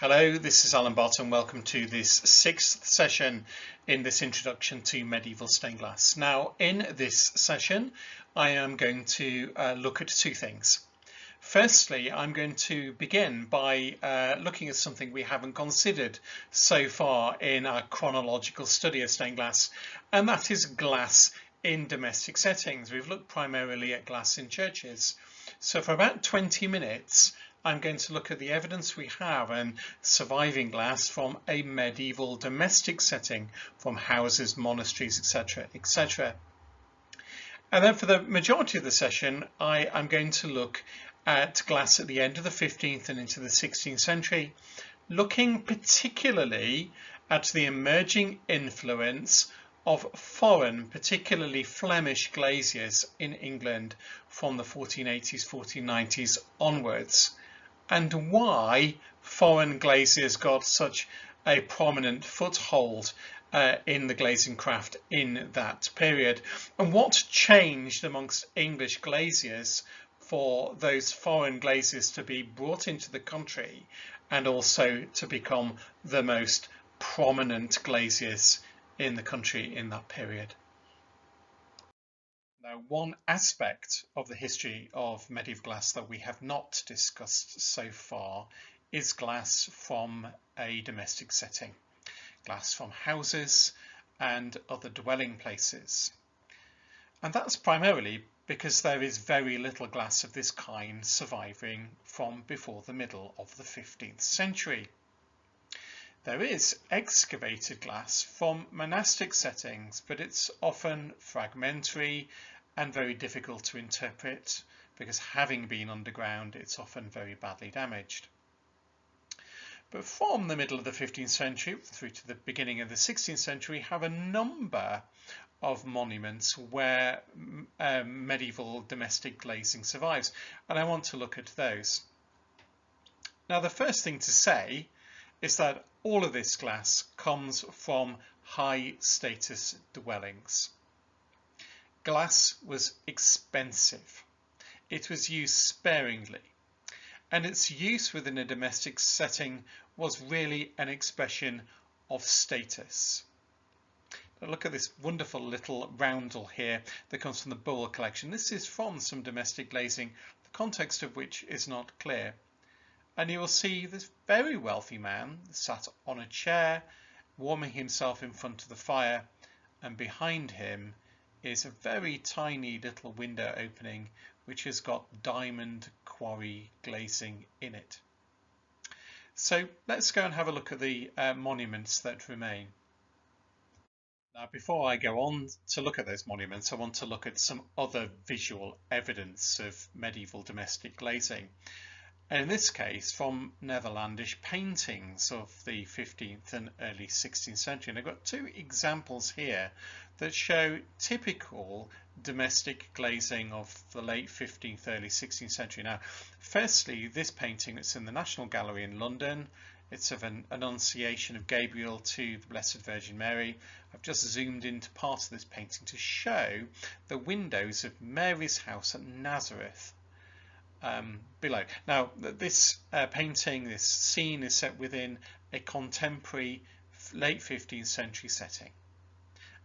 Hello, this is Alan Bott and welcome to this sixth session in this introduction to medieval stained glass. Now in this session I am going to look at two things. Firstly, I'm going to begin by looking at something we haven't considered so far in our chronological study of stained glass, and that is glass in domestic settings. We've looked primarily at glass in churches. So for about 20 minutes I'm going to look at the evidence we have and surviving glass from a medieval domestic setting, from houses, monasteries, etc., etc. And then for the majority of the session I'm going to look at glass at the end of the 15th and into the 16th century, looking particularly at the emerging influence of foreign, particularly Flemish glaziers in England from the 1480s, 1490s onwards, and why foreign glaziers got such a prominent foothold in the glazing craft in that period, and what changed amongst English glaziers for those foreign glaziers to be brought into the country and also to become the most prominent glaziers in the country in that period. Now, one aspect of the history of medieval glass that we have not discussed so far is glass from a domestic setting, glass from houses and other dwelling places. And that's primarily because there is very little glass of this kind surviving from before the middle of the 15th century. There is excavated glass from monastic settings, but it's often fragmentary and very difficult to interpret because, having been underground, it's often very badly damaged. But from the middle of the 15th century through to the beginning of the 16th century, we have a number of monuments where medieval domestic glazing survives, and I want to look at those. Now, the first thing to say is that all of this glass comes from high status dwellings. Glass was expensive, it was used sparingly, and its use within a domestic setting was really an expression of status. Now look at this wonderful little roundel here that comes from the Bowl collection. This is from some domestic glazing, the context of which is not clear. And you will see this very wealthy man sat on a chair, warming himself in front of the fire, and behind him is a very tiny little window opening which has got diamond quarry glazing in it. So let's go and have a look at the monuments that remain. Now, before I go on to look at those monuments, I want to look at some other visual evidence of medieval domestic glazing. And in this case, from Netherlandish paintings of the 15th and early 16th century. And I've got two examples here that show typical domestic glazing of the late 15th, early 16th century. Now, firstly, this painting that's in the National Gallery in London, it's of an Annunciation of Gabriel to the Blessed Virgin Mary. I've just zoomed into part of this painting to show the windows of Mary's house at Nazareth. Below. Now, this painting, this scene is set within a contemporary late 15th century setting,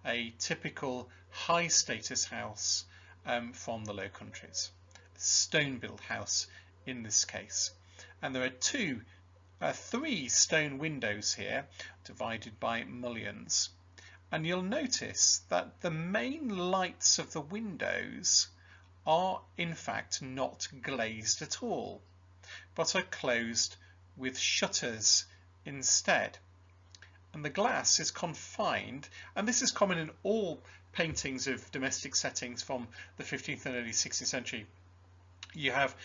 a typical high status house from the Low Countries, a stone built house in this case. And there are three stone windows here divided by mullions, and you'll notice that the main lights of the windows are in fact not glazed at all, but are closed with shutters instead. And the glass is confined, and this is common in all paintings of domestic settings from the 15th and early 16th century. You have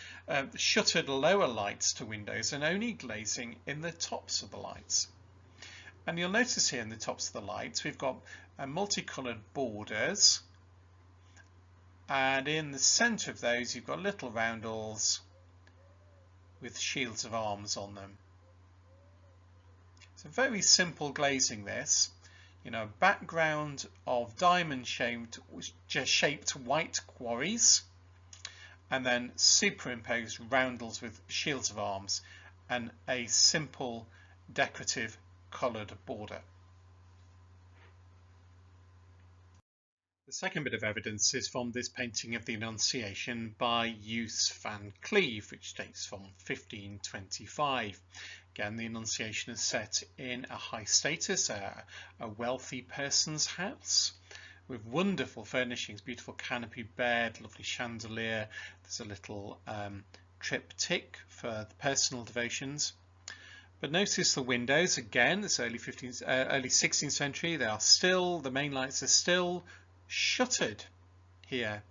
shuttered lower lights to windows and only glazing in the tops of the lights. And you'll notice here in the tops of the lights we've got multicoloured borders, and in the centre of those you've got little roundels with shields of arms on them. It's a very simple glazing, this. You know, a background of diamond shaped white quarries, and then superimposed roundels with shields of arms and a simple decorative coloured border. The second bit of evidence is from this painting of the Annunciation by Youth van Cleve, which dates from 1525. Again, the Annunciation is set in a high status, a wealthy person's house, with wonderful furnishings, beautiful canopy bed, lovely chandelier. There's a little triptych for the personal devotions. But notice the windows again. It's early 16th century. They are still, the main lights are still shuttered here,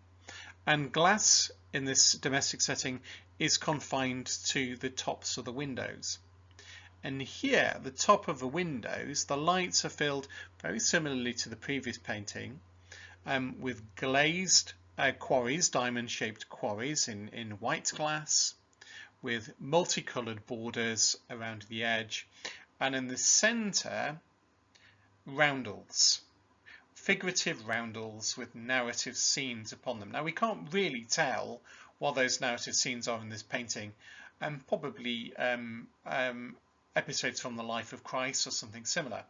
and glass in this domestic setting is confined to the tops of the windows. And here, the top of the windows, the lights are filled very similarly to the previous painting, with glazed quarries, diamond-shaped quarries in white glass, with multicoloured borders around the edge, and in the centre, roundels. Figurative roundels with narrative scenes upon them. Now, we can't really tell what those narrative scenes are in this painting, and probably episodes from the life of Christ or something similar.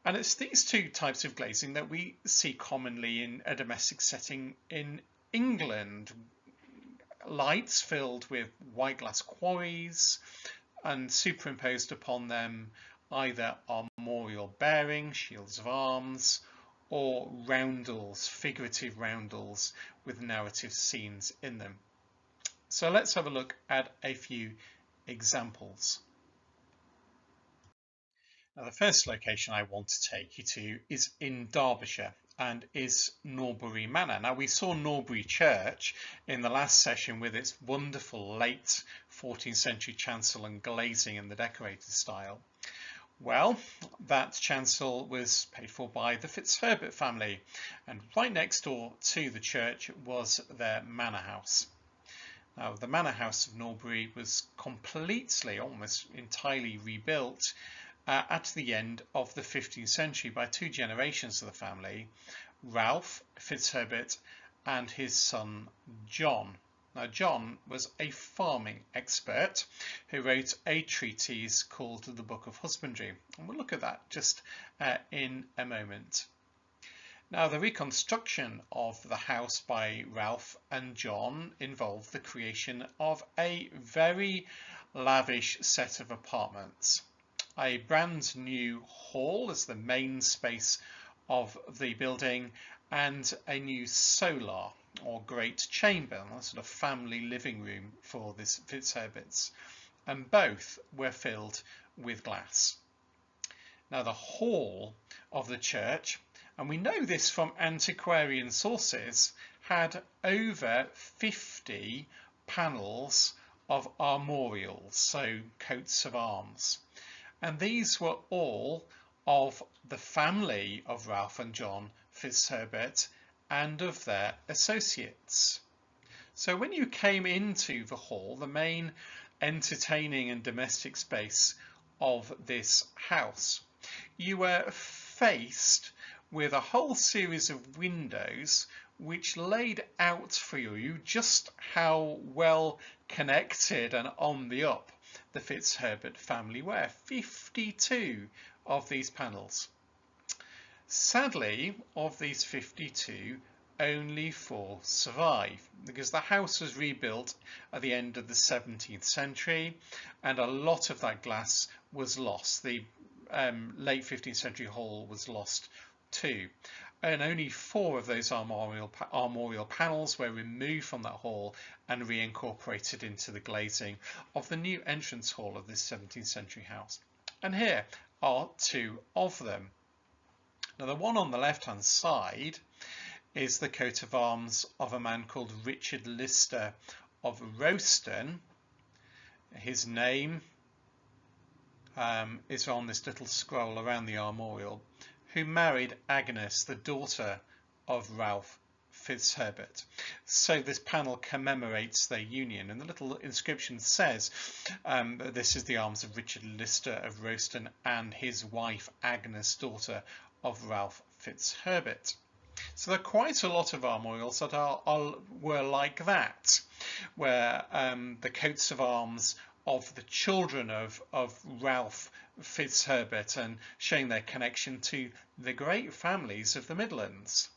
And it's these two types of glazing that we see commonly in a domestic setting in England. Lights filled with white glass quarries, and superimposed upon them either armorial bearings, shields of arms, or roundels, figurative roundels with narrative scenes in them. So let's have a look at a few examples. Now, the first location I want to take you to is in Derbyshire and is Norbury Manor. Now, we saw Norbury Church in the last session with its wonderful late 14th century chancel and glazing in the decorated style. Well, that chancel was paid for by the Fitzgerald family, and right next door to the church was their manor house. Now, the manor house of Norbury was completely, almost entirely rebuilt at the end of the 15th century by two generations of the family, Ralph Fitzherbert and his son John. Now, John was a farming expert who wrote a treatise called the Book of Husbandry, and we'll look at that just in a moment. Now, the reconstruction of the house by Ralph and John involved the creation of a very lavish set of apartments. A brand new hall as the main space of the building, and a new solar or great chamber, a sort of family living room for the Fitzherberts, and both were filled with glass. Now, the hall of the church, and we know this from antiquarian sources, had over 50 panels of armorials, so coats of arms, and these were all of the family of Ralph and John Fitzherbert and of their associates. So when you came into the hall, the main entertaining and domestic space of this house, you were faced with a whole series of windows which laid out for you just how well connected and on the up the Fitzherbert family were. 52 of these panels. Sadly, of these 52, only 4 survive, because the house was rebuilt at the end of the 17th century, and a lot of that glass was lost. The late 15th century hall was lost too, and only 4 of those armorial panels were removed from that hall and reincorporated into the glazing of the new entrance hall of this 17th century house. And here are 2 of them. Now, the one on the left hand side is the coat of arms of a man called Richard Lister of Rowston. His name is on this little scroll around the armorial, who married Agnes, the daughter of Ralph Fitzherbert. So this panel commemorates their union, and the little inscription says that this is the arms of Richard Lister of Rowston and his wife Agnes, daughter of Ralph Fitzherbert. So there are quite a lot of armorials that were like that, where the coats of arms of the children of Ralph Fitzherbert and showing their connection to the great families of the Midlands.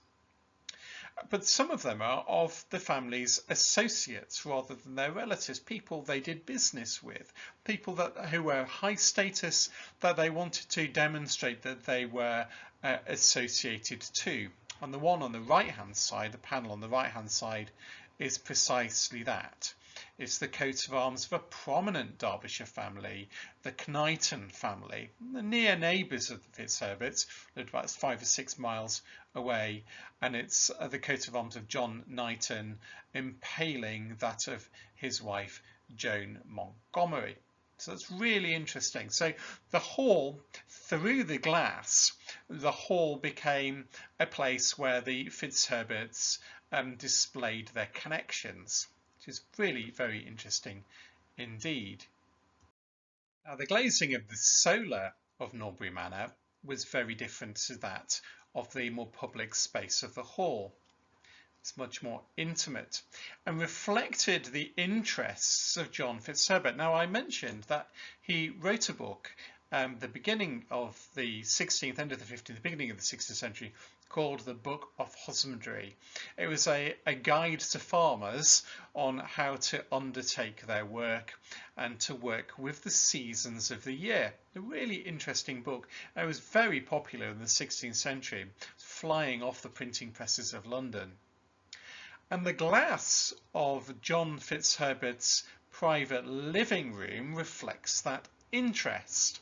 But some of them are of the family's associates rather than their relatives, people they did business with, people who were high status that they wanted to demonstrate that they were associated to. And the one on the right hand side, the panel on the right hand side, is precisely that. It's the coat of arms of a prominent Derbyshire family, the Knighton family, the near neighbours of the Fitzherberts, lived about 5 or 6 miles away, and it's the coat of arms of John Knighton impaling that of his wife Joan Montgomery. So that's really interesting. So the hall, through the glass, the hall became a place where the Fitzherberts displayed their connections, which is really very interesting indeed. Now, the glazing of the solar of Norbury Manor was very different to that of the more public space of the hall. It's much more intimate and reflected the interests of John Fitzherbert. Now, I mentioned that he wrote a book the beginning of the 16th, end of the 15th, the beginning of the 16th century, called the Book of Husbandry. It was a guide to farmers on how to undertake their work and to work with the seasons of the year. A really interesting book. It was very popular in the 16th century, flying off the printing presses of London. And the glass of John Fitzherbert's private living room reflects that interest.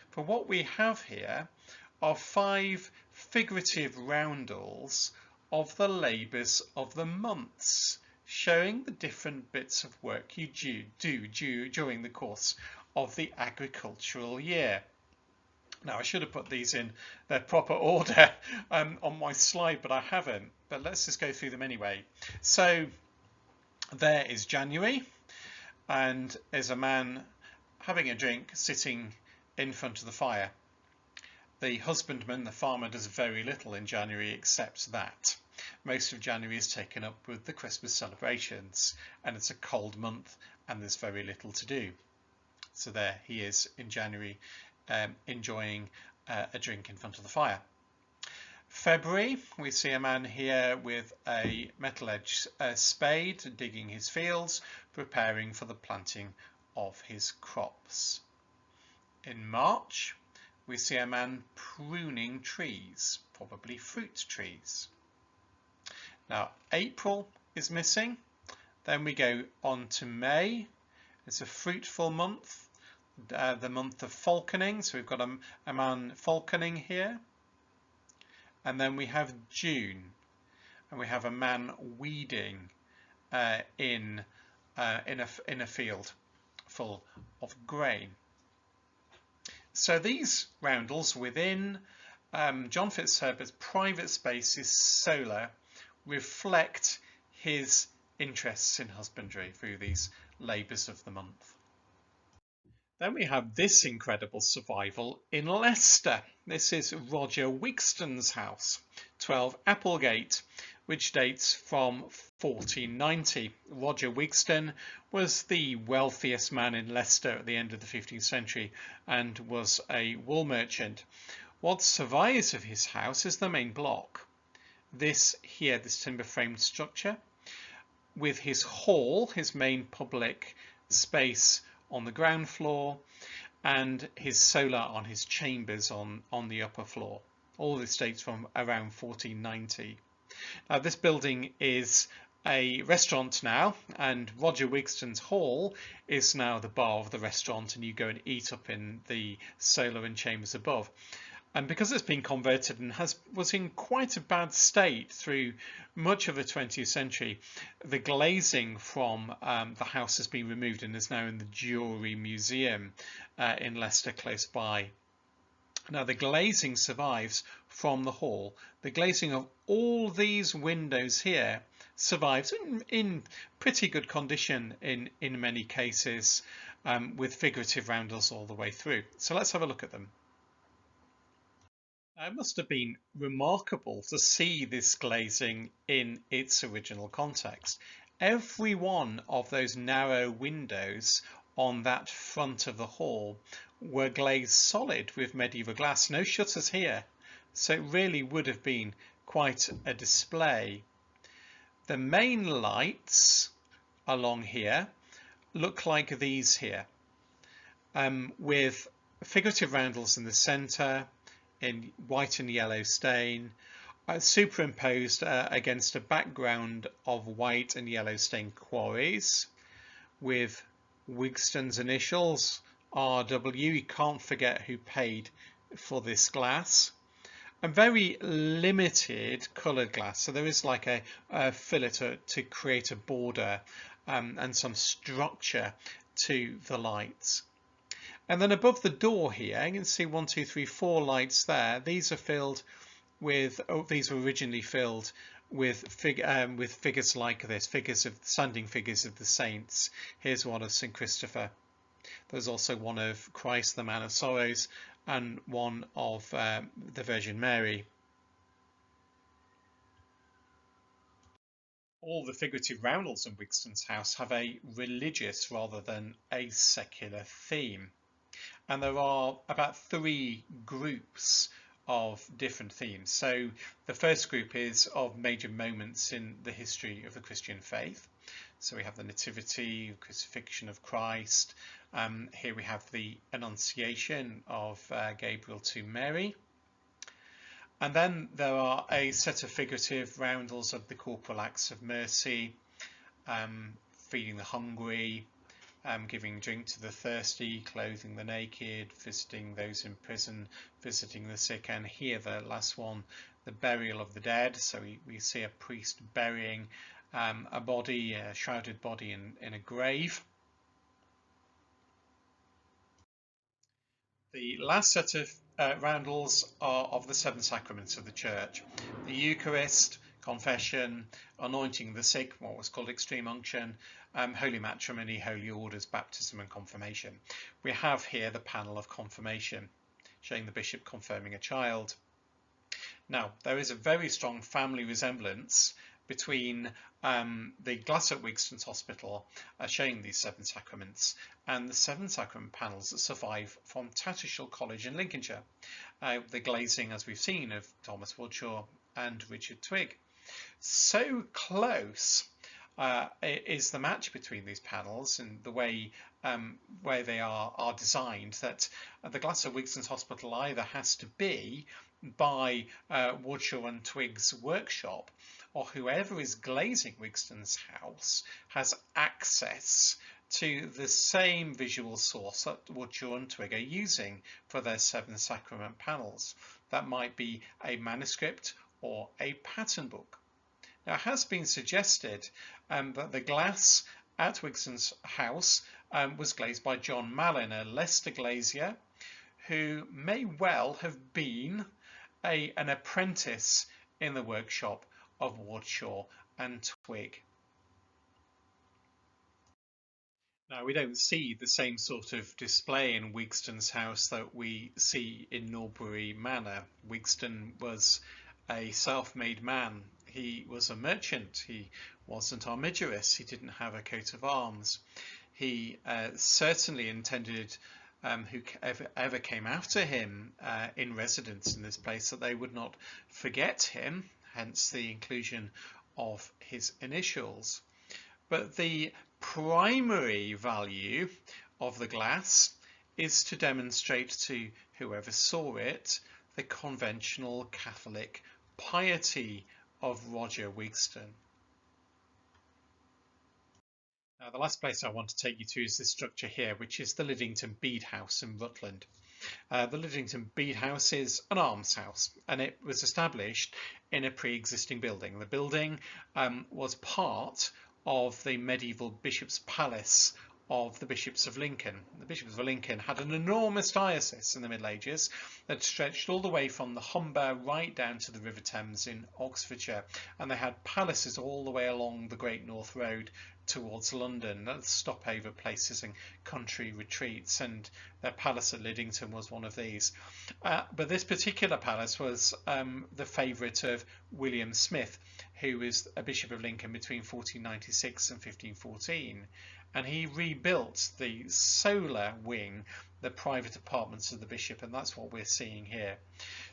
For what we have here are 5 figurative roundels of the labours of the months, showing the different bits of work you do during the course of the agricultural year. Now, I should have put these in their proper order on my slide, but I haven't. But let's just go through them anyway. So there is January, and there's a man having a drink sitting in front of the fire. The husbandman, the farmer, does very little in January except that. Most of January is taken up with the Christmas celebrations, and it's a cold month and there's very little to do. So there he is in January, enjoying a drink in front of the fire. February, we see a man here with a metal-edged spade, digging his fields, preparing for the planting of his crops. In March, we see a man pruning trees, probably fruit trees. Now, April is missing. Then we go on to May. It's a fruitful month, the month of falconing. So we've got a man falconing here. And then we have June, and we have a man weeding in a field full of grain. So these roundels within John Fitzherbert's private spaces solar reflect his interests in husbandry through these labours of the month. Then we have this incredible survival in Leicester. This is Roger Wigston's house, 12 Applegate, which dates from 1490. Roger Wigston was the wealthiest man in Leicester at the end of the 15th century and was a wool merchant. What survives of his house is the main block. This here, this timber framed structure, with his hall, his main public space on the ground floor, and his solar on his chambers on the upper floor. All this dates from around 1490. Now, this building is a restaurant now, and Roger Wigston's hall is now the bar of the restaurant, and you go and eat up in the solar and chambers above. And because it's been converted and was in quite a bad state through much of the 20th century, the glazing from the house has been removed and is now in the Jewellery Museum in Leicester, close by. Now, the glazing survives from the hall. The glazing of all these windows here survives in pretty good condition in many cases, with figurative roundels all the way through. So let's have a look at them. It must have been remarkable to see this glazing in its original context. Every one of those narrow windows on that front of the hall were glazed solid with medieval glass, no shutters here, so it really would have been quite a display. The main lights along here look like these here, with figurative roundels in the centre in white and yellow stain, superimposed against a background of white and yellow stained quarries with Wigston's initials RW. You can't forget who paid for this glass. A very limited coloured glass, so there is like a fillet to create a border and some structure to the lights. And then above the door here, you can see 1, 2, 3, 4 lights there. These are filled with, these were originally filled with figures like this, standing figures of the saints. Here's one of St. Christopher. There's also one of Christ, the Man of Sorrows, and one of the Virgin Mary. All the figurative roundels in Wigston's house have a religious rather than a secular theme. And there are about 3 groups of different themes. So the first group is of major moments in the history of the Christian faith. So we have the Nativity, crucifixion of Christ. Here we have the Annunciation of Gabriel to Mary. And then there are a set of figurative roundels of the corporal acts of mercy, feeding the hungry, giving drink to the thirsty, clothing the naked, visiting those in prison, visiting the sick, and here the last one, the burial of the dead. So we see a priest burying a body, a shrouded body in a grave. The last set of roundels are of the 7 sacraments of the Church: the Eucharist, confession, anointing the sick, what was called extreme unction, holy matrimony, holy orders, baptism and confirmation. We have here the panel of confirmation, showing the bishop confirming a child. Now, there is a very strong family resemblance between the glass at Wigston's Hospital showing these 7 sacraments and the 7 sacrament panels that survive from Tattershall College in Lincolnshire. The glazing, as we've seen, of Thomas Woodshaw and Richard Twigg. So close is the match between these panels and the way they are designed that the glass at Wigston's Hospital either has to be by Woodshaw and Twigg's workshop, or whoever is glazing Wigston's house has access to the same visual source that Woodshaw and Twigg are using for their 7 sacrament panels. That might be a manuscript or a pattern book. Now, it has been suggested that the glass at Wigston's house was glazed by John Malliner, Leicester glazier, who may well have been an apprentice in the workshop of Woodshaw and Twigg. Now, we don't see the same sort of display in Wigston's house that we see in Norbury Manor. Wigston was a self-made man. He was a merchant. He wasn't armigerous. He didn't have a coat of arms. He certainly intended whoever came after him in residence in this place that they would not forget him, hence the inclusion of his initials. But the primary value of the glass is to demonstrate to whoever saw it the conventional Catholic piety of Roger Wigston. Now, the last place I want to take you to is this structure here, which is the Lidington Bede House in Rutland. The Lidington Bede House is an almshouse, and it was established in a pre-existing building. The building was part of the medieval Bishop's Palace of the Bishops of Lincoln. The Bishops of Lincoln had an enormous diocese in the Middle Ages that stretched all the way from the Humber right down to the River Thames in Oxfordshire, and they had palaces all the way along the Great North Road towards London, stopover places and country retreats, and their palace at Lidington was one of these. But this particular palace was the favourite of William Smith, who was a Bishop of Lincoln between 1496 and 1514. and he rebuilt the solar wing, the private apartments of the bishop, and that's what we're seeing here.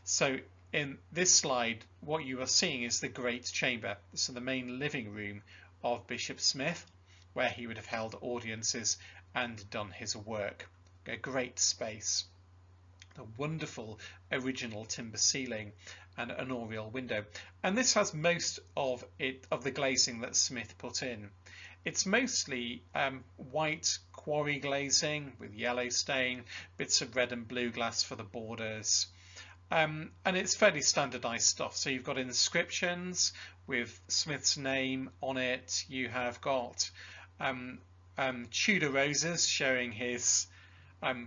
So in this slide, what you are seeing is the great chamber, so the main living room of Bishop Smith, where he would have held audiences and done his work. A great space, a wonderful original timber ceiling and an oriel window, and this has most of the glazing that Smith put in. It's mostly white quarry glazing with yellow stain, bits of red and blue glass for the borders, and it's fairly standardized stuff. So you've got inscriptions with Smith's name on it. You have got Tudor roses showing his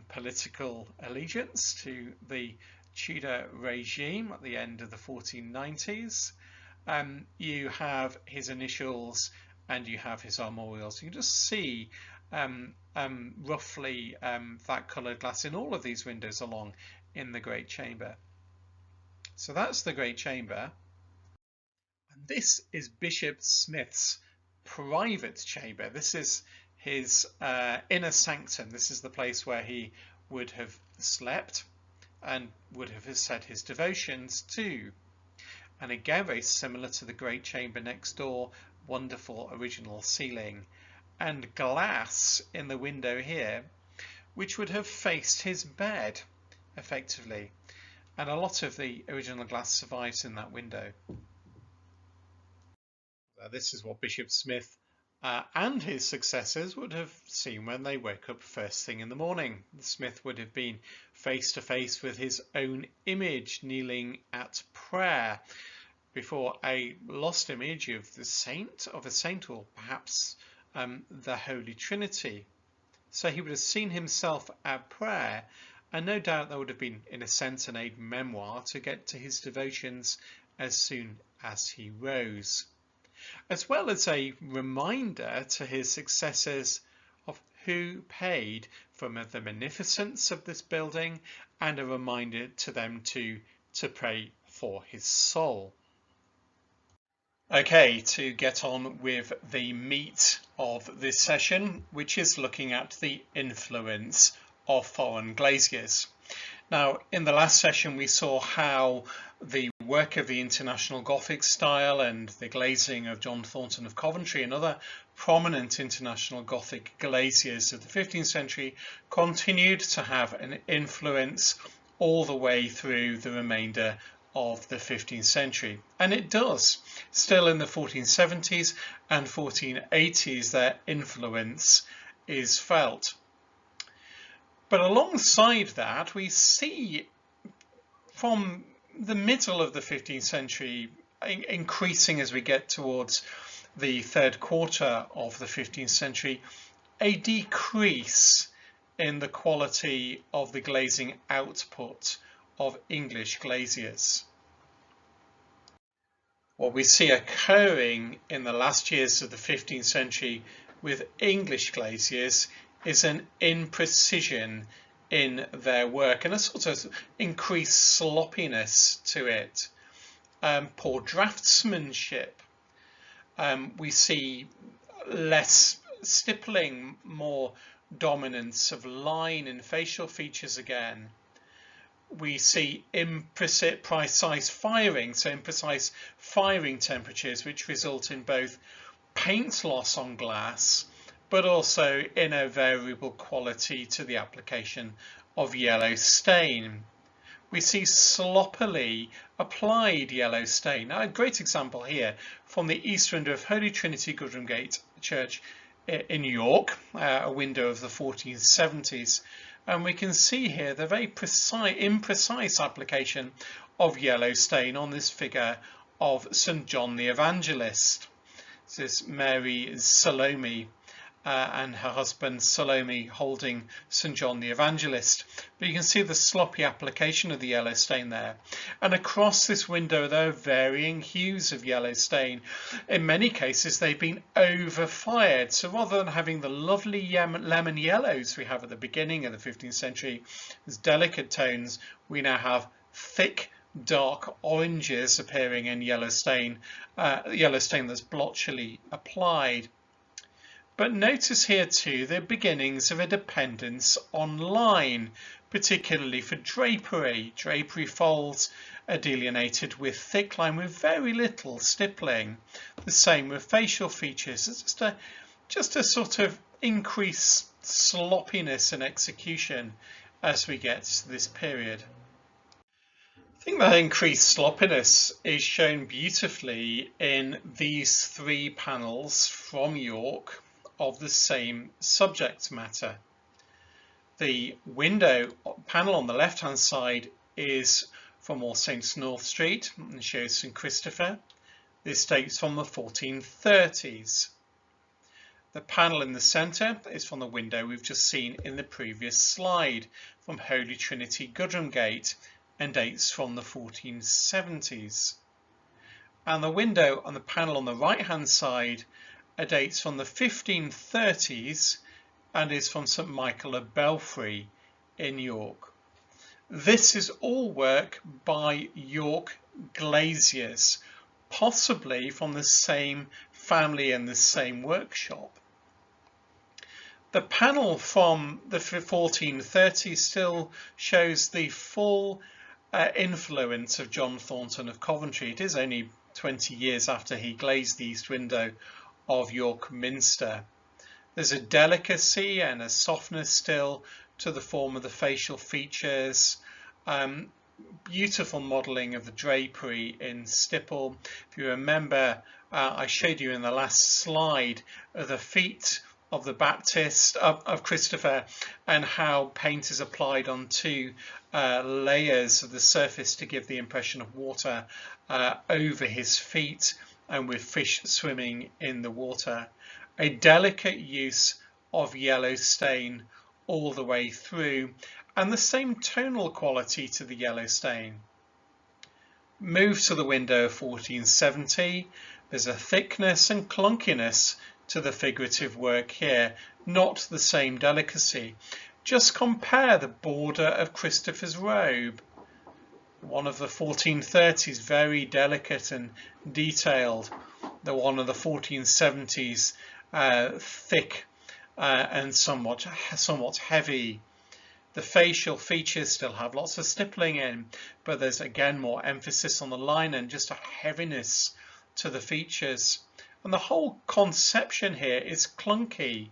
political allegiance to the Tudor regime at the end of the 1490s. You have his initials and you have his armorials. You can just see roughly that coloured glass in all of these windows along in the great chamber. So that's the great chamber, and this is Bishop Smith's private chamber. This is his inner sanctum. This is the place where he would have slept and would have said his devotions to. And again, very similar to the great chamber next door, wonderful original ceiling and glass in the window here, which would have faced his bed effectively. And a lot of the original glass survives in that window. This is what Bishop Smith and his successors would have seen when they woke up first thing in the morning. Smith would have been face to face with his own image kneeling at prayer before a lost image of a saint, or perhaps the Holy Trinity. So he would have seen himself at prayer, and no doubt there would have been, in a sense, an aid memoir to get to his devotions as soon as he rose, as well as a reminder to his successors of who paid for the magnificence of this building, and a reminder to them to pray for his soul. Okay, to get on with the meat of this session, which is looking at the influence of foreign glaziers. Now, in the last session we saw how the work of the International Gothic style and the glazing of John Thornton of Coventry and other prominent International Gothic glaziers of the 15th century continued to have an influence all the way through the remainder of the 15th century, and it does. Still in the 1470s and 1480s their influence is felt. But alongside that, we see from the middle of the 15th century, increasing as we get towards the third quarter of the 15th century, a decrease in the quality of the glazing output of English glaziers. What we see occurring in the last years of the 15th century with English glaziers is an imprecision in their work and a sort of increased sloppiness to it, poor draftsmanship. We see less stippling, more dominance of line and facial features again. We see imprecise firing, so imprecise firing temperatures, which result in both paint loss on glass, but also in a variable quality to the application of yellow stain. We see sloppily applied yellow stain. Now, a great example here from the east window of Holy Trinity Goodham Gate Church in York, a window of the 1470s. And we can see here the very imprecise application of yellow stain on this figure of St. John the Evangelist. This is Mary Salome and her husband Salome holding St. John the Evangelist. But you can see the sloppy application of the yellow stain there. And across this window there are varying hues of yellow stain. In many cases they've been over-fired. So rather than having the lovely lemon yellows we have at the beginning of the 15th century as delicate tones, we now have thick dark oranges appearing in yellow stain that's blotchily applied. But notice here too the beginnings of a dependence on line, particularly for drapery. Drapery folds are delineated with thick line with very little stippling. The same with facial features. It's just a sort of increased sloppiness in execution as we get to this period. I think that increased sloppiness is shown beautifully in these three panels from York of the same subject matter. The window panel on the left hand side is from All Saints North Street and shows St Christopher. This dates from the 1430s. The panel in the centre is from the window we've just seen in the previous slide from Holy Trinity Gudrun Gate and dates from the 1470s. And the window on the panel on the right hand side dates from the 1530s and is from St Michael of Belfry in York. This is all work by York Glaciers, possibly from the same family and the same workshop. The panel from the 1430s still shows the full influence of John Thornton of Coventry. It is only 20 years after he glazed the east window of York Minster. There's a delicacy and a softness still to the form of the facial features, beautiful modelling of the drapery in stipple. If you remember, I showed you in the last slide the feet of the Baptist of Christopher and how paint is applied on two layers of the surface to give the impression of water over his feet and with fish swimming in the water. A delicate use of yellow stain all the way through and the same tonal quality to the yellow stain. Move to the window of 1470. There's a thickness and clunkiness to the figurative work here, not the same delicacy. Just compare the border of Christopher's robe, one of the 1430s, very delicate and detailed, the one of the 1470s, thick and somewhat heavy. The facial features still have lots of stippling in, but there's again more emphasis on the line and just a heaviness to the features. And the whole conception here is clunky.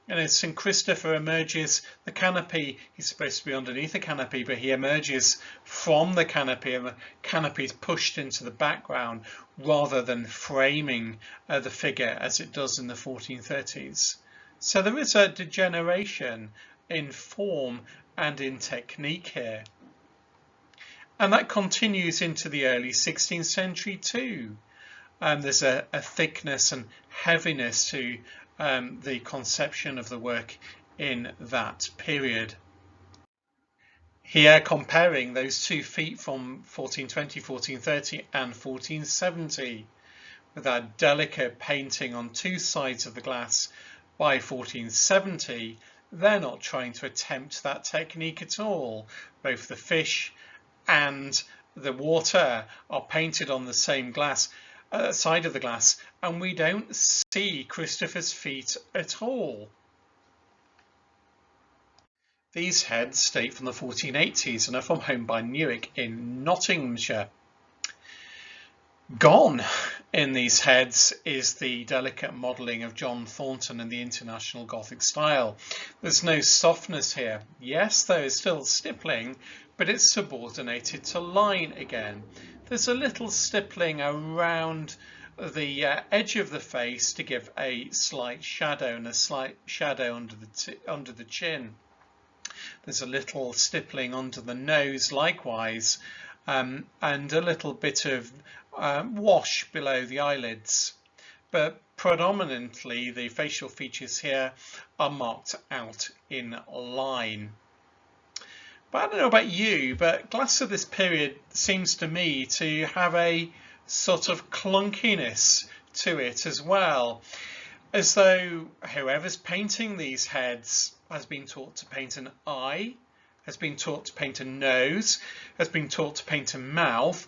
And as St Christopher emerges, the canopy, he's supposed to be underneath the canopy, but he emerges from the canopy and the canopy is pushed into the background rather than framing the figure as it does in the 1430s. So there is a degeneration in form and in technique here. And that continues into the early 16th century too. There's a thickness and heaviness to the conception of the work in that period. Here comparing those 2 feet from 1420, 1430 and 1470 with that delicate painting on 2 sides of the glass by 1470, they're not trying to attempt that technique at all. Both the fish and the water are painted on the same glass side of the glass, and we don't see Christopher's feet at all. These heads date from the 1480s and are from Holbein by Newick in Nottinghamshire. Gone in these heads is the delicate modelling of John Thornton in the International Gothic style. There's no softness here. Yes, there is still stippling, but it's subordinated to line again. There's a little stippling around the edge of the face to give a slight shadow and a slight shadow under the chin. There's a little stippling under the nose likewise, and a little bit of wash below the eyelids. But predominantly the facial features here are marked out in line. But I don't know about you, but glass of this period seems to me to have a sort of clunkiness to it as well, as though whoever's painting these heads has been taught to paint an eye, has been taught to paint a nose, has been taught to paint a mouth,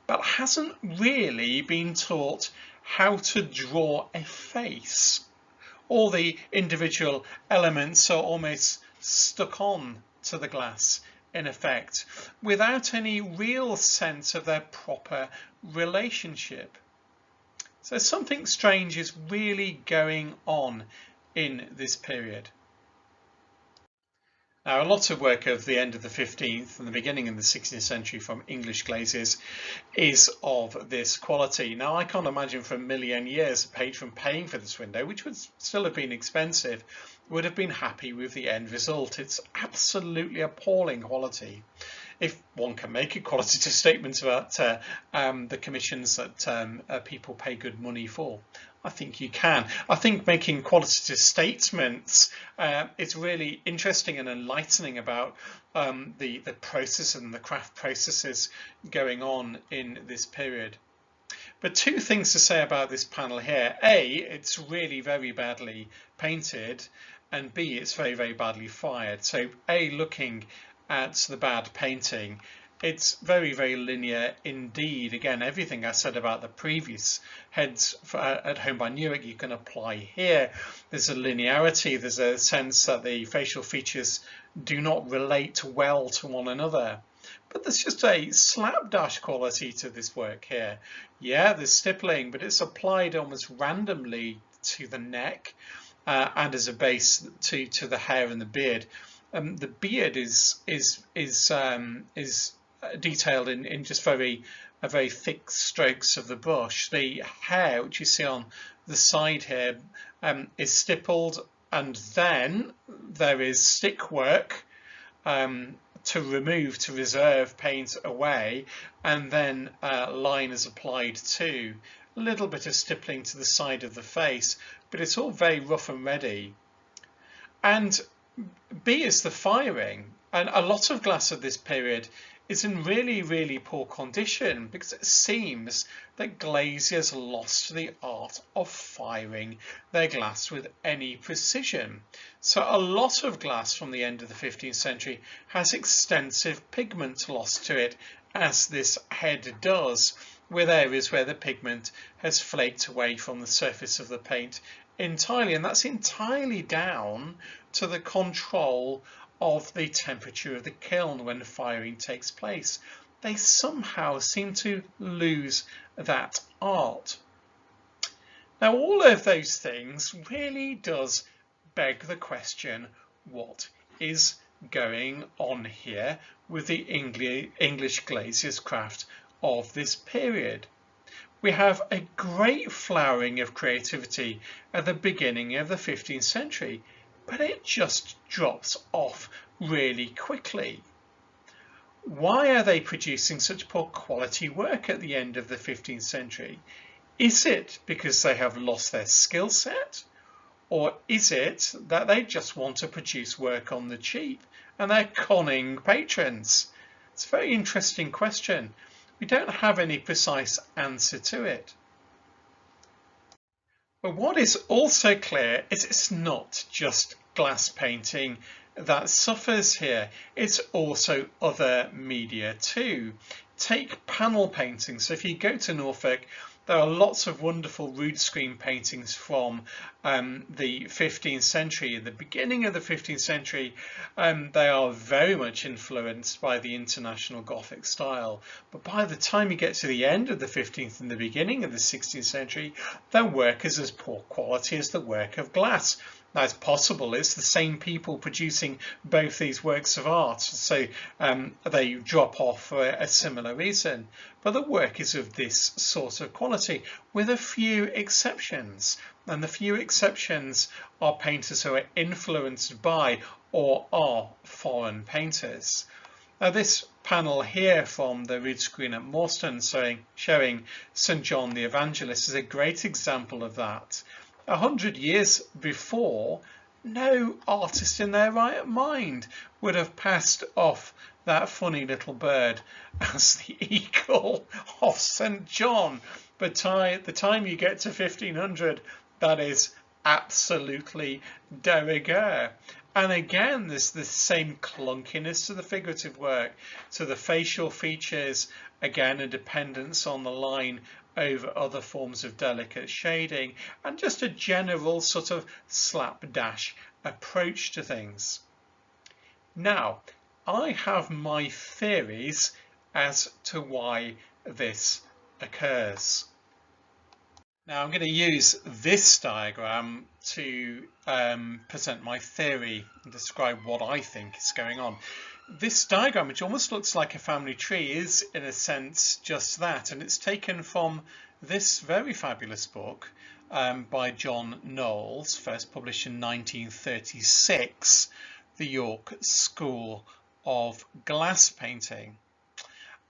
but hasn't really been taught how to draw a face All the individual elements are almost stuck on to the glass in effect, without any real sense of their proper relationship. So something strange is really going on in this period. Now, a lot of work of the end of the 15th and the beginning of the 16th century from English glaziers is of this quality. Now, I can't imagine for a million years a patron paying for this window, which would still have been expensive, would have been happy with the end result. It's absolutely appalling quality. If one can make a qualitative statement about the commissions that people pay good money for, I think you can. I think making qualitative statements is really interesting and enlightening about the process and the craft processes going on in this period. But two things to say about this panel here. A, it's really very badly painted, and B, it's very, very badly fired. So A, looking at the bad painting, it's very, very linear indeed. Again, everything I said about the previous heads at Home by Newark you can apply here. There's a linearity, there's a sense that the facial features do not relate well to one another. But there's just a slapdash quality to this work here. Yeah, there's stippling, but it's applied almost randomly to the neck and as a base to the hair and the beard. The beard is detailed in just very thick strokes of the brush. The hair, which you see on the side here, is stippled, and then there is stick work to reserve paint away, and then line is applied too. A little bit of stippling to the side of the face, but it's all very rough and ready. And B is the firing, and a lot of glass of this period is in really, really poor condition because it seems that glaziers lost the art of firing their glass with any precision. So a lot of glass from the end of the 15th century has extensive pigment loss to it, as this head does, with areas where the pigment has flaked away from the surface of the paint entirely, and that's entirely down to the control of the temperature of the kiln when firing takes place. They somehow seem to lose that art. Now, all of those things really does beg the question, what is going on here with the English glazier's craft of this period? We have a great flowering of creativity at the beginning of the 15th century, but it just drops off really quickly. Why are they producing such poor quality work at the end of the 15th century? Is it because they have lost their skill set? Or is it that they just want to produce work on the cheap and they're conning patrons? It's a very interesting question. We don't have any precise answer to it. But what is also clear is it's not just glass painting that suffers here, it's also other media too. Take panel painting. So if you go to Norfolk, there are lots of wonderful rood screen paintings from the 15th century. At the beginning of the 15th century, they are very much influenced by the International Gothic style. But by the time you get to the end of the 15th and the beginning of the 16th century, their work is as poor quality as the work of glass. Now, it's possible it's the same people producing both these works of art, so they drop off for a similar reason. But the work is of this sort of quality, with a few exceptions. And the few exceptions are painters who are influenced by or are foreign painters. Now, this panel here from the rood screen at Morstan showing St. John the Evangelist is a great example of that. 100 years before, no artist in their right mind would have passed off that funny little bird as the eagle of St. John. But the time you get to 1500, that is absolutely de rigueur. And again, there's the same clunkiness to the figurative work, to the facial features, again a dependence on the line over other forms of delicate shading, and just a general sort of slapdash approach to things. Now, I have my theories as to why this occurs. Now I'm going to use this diagram to present my theory and describe what I think is going on. This diagram, which almost looks like a family tree, is in a sense just that, and it's taken from this very fabulous book by John Knowles, first published in 1936, The York School of Glass Painting.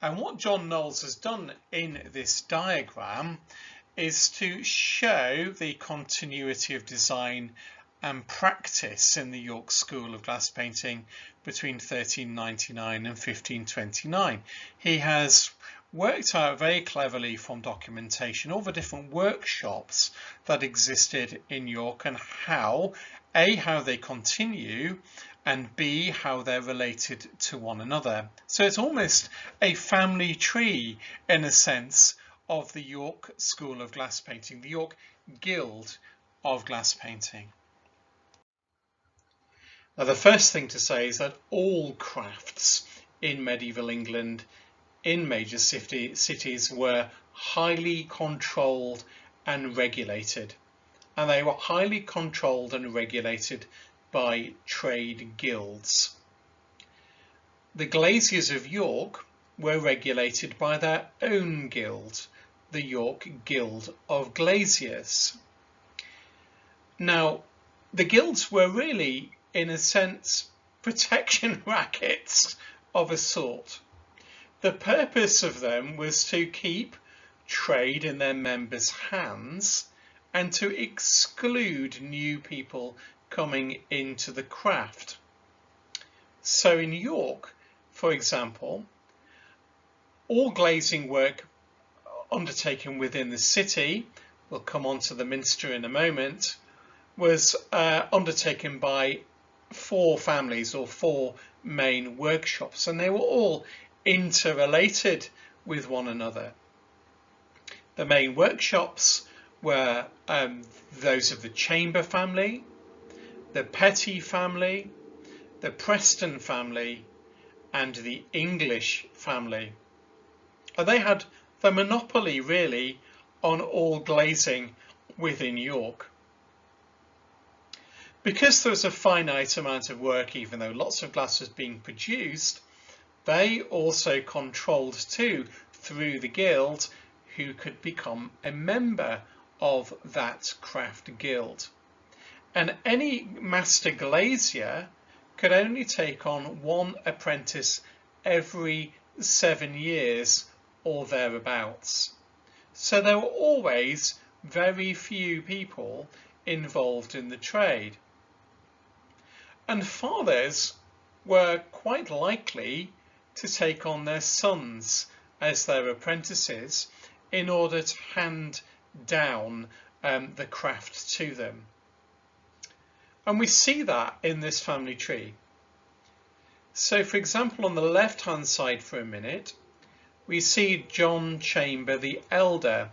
And what John Knowles has done in this diagram is to show the continuity of design and practice in the York School of Glass Painting between 1399 and 1529. He has worked out very cleverly from documentation all the different workshops that existed in York and how they continue, and B, how they're related to one another. So it's almost a family tree in a sense of the York School of Glass Painting, the York Guild of Glass Painting. Now, the first thing to say is that all crafts in medieval England in major cities were highly controlled and regulated, and they were highly controlled and regulated by trade guilds. The Glaciers of York were regulated by their own guild, the York Guild of Glaciers. Now, the guilds were really, in a sense, protection rackets of a sort. The purpose of them was to keep trade in their members' hands and to exclude new people coming into the craft. So in York, for example, all glazing work undertaken within the city, we'll come on to the Minster in a moment, was undertaken by 4 families or 4 main workshops, and they were all interrelated with one another. The main workshops were those of the Chamber family, the Petty family, the Preston family, and the English family. And they had the monopoly really on all glazing within York. Because there was a finite amount of work, even though lots of glass was being produced, they also controlled too, through the guild, who could become a member of that craft guild. And any master glazier could only take on 1 apprentice every 7 years or thereabouts. So there were always very few people involved in the trade. And fathers were quite likely to take on their sons as their apprentices in order to hand down the craft to them. And we see that in this family tree. So for example, on the left hand side for a minute, we see John Chamber the Elder.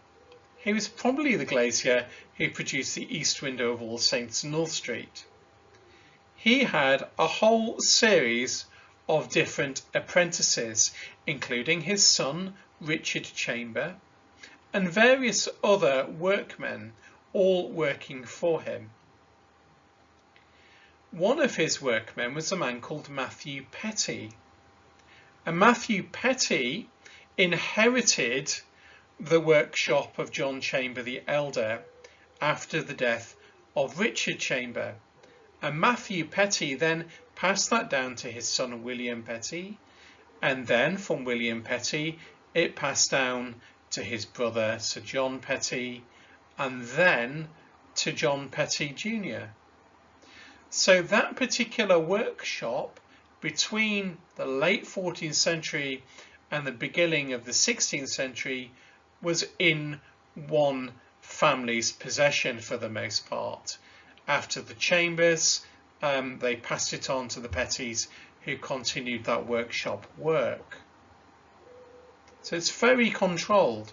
He was probably the glazier who produced the east window of All Saints North Street. He had a whole series of different apprentices, including his son Richard Chamber and various other workmen, all working for him. One of his workmen was a man called Matthew Petty, and Matthew Petty inherited the workshop of John Chamber the Elder after the death of Richard Chamber, and Matthew Petty then passed that down to his son William Petty, and then from William Petty it passed down to his brother Sir John Petty, and then to John Petty Jr. So that particular workshop between the late 14th century and the beginning of the 16th century was in one family's possession for the most part. After the Chambers, they passed it on to the Pettys, who continued that workshop work. So it's very controlled.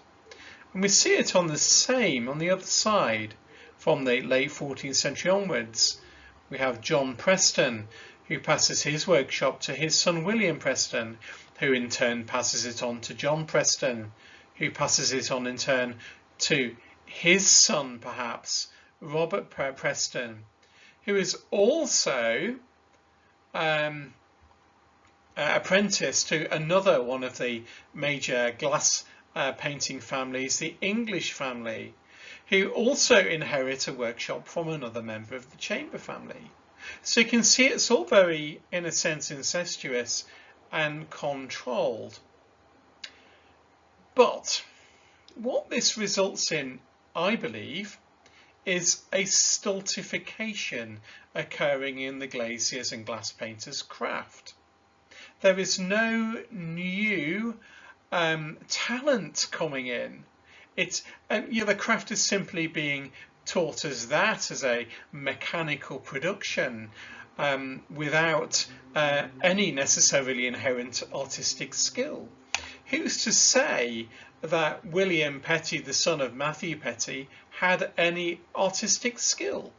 And we see it on the other side. From the late 14th century onwards, we have John Preston, who passes his workshop to his son William Preston, who in turn passes it on to John Preston, who passes it on in turn to his son, perhaps, Robert Preston, who is also apprenticed to another one of the major glass painting families, the English family, who also inherit a workshop from another member of the Chamber family. So you can see it's all very, in a sense, incestuous and controlled. But what this results in, I believe, is a stultification occurring in the glaziers and glass painters' craft. There is no new talent coming in. The craft is simply being taught as a mechanical production without any necessarily inherent artistic skill. Who's to say that William Petty, the son of Matthew Petty, had any artistic skill?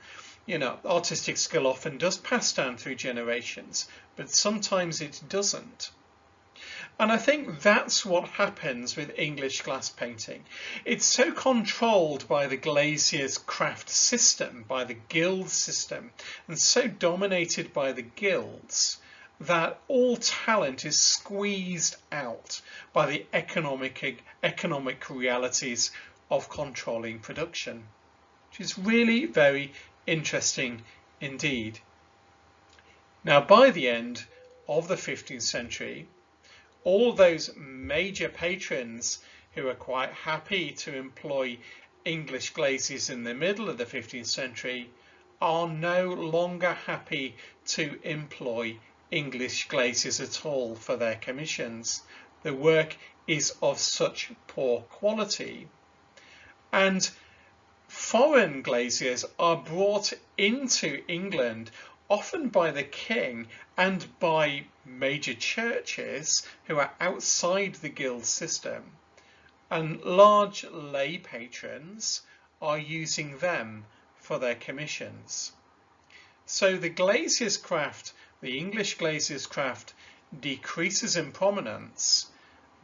Artistic skill often does pass down through generations, but sometimes it doesn't. And I think that's what happens with English glass painting. It's so controlled by the glazier's craft system, by the guild system, and so dominated by the guilds that all talent is squeezed out by the economic realities of controlling production, which is really very interesting indeed. Now, by the end of the 15th century, all those major patrons who are quite happy to employ English glaziers in the middle of the 15th century are no longer happy to employ English glaziers at all for their commissions. The work is of such poor quality. And foreign glaziers are brought into England often by the king and by major churches who are outside the guild system, and large lay patrons are using them for their commissions. So the glazier's craft, the English glazier's craft, decreases in prominence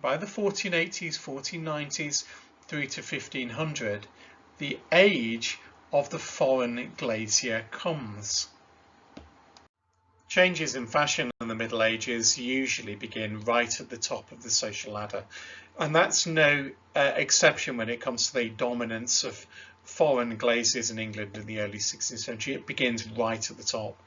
by the 1480s, 1490s through to 1500. The age of the foreign glazier comes. Changes in fashion in the Middle Ages usually begin right at the top of the social ladder, and that's no exception when it comes to the dominance of foreign glaziers in England in the early 16th century. It begins right at the top,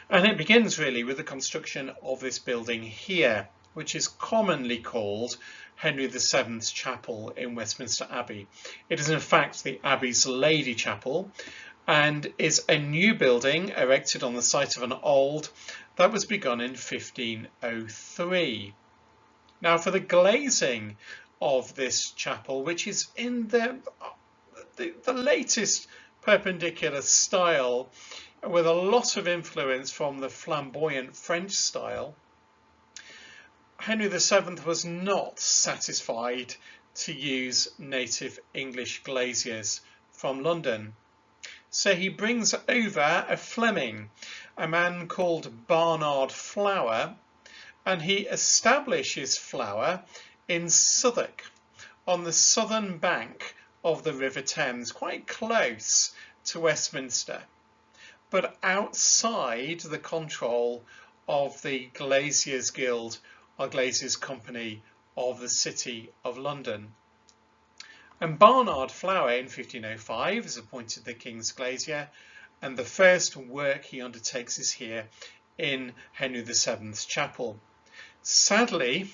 and it begins really with the construction of this building here, which is commonly called Henry VII's Chapel in Westminster Abbey. It is in fact the Abbey's Lady Chapel, and is a new building erected on the site of an old that was begun in 1503. Now, for the glazing of this chapel, which is in the latest perpendicular style with a lot of influence from the flamboyant French style, Henry VII was not satisfied to use native English glaziers from London. So he brings over a Fleming, a man called Barnard Flower, and he establishes Flower in Southwark, on the southern bank of the River Thames, quite close to Westminster, but outside the control of the Glaziers Guild or Glaziers Company of the City of London. And Barnard Flower in 1505 is appointed the King's Glazier, and the first work he undertakes is here in Henry VII's Chapel. Sadly,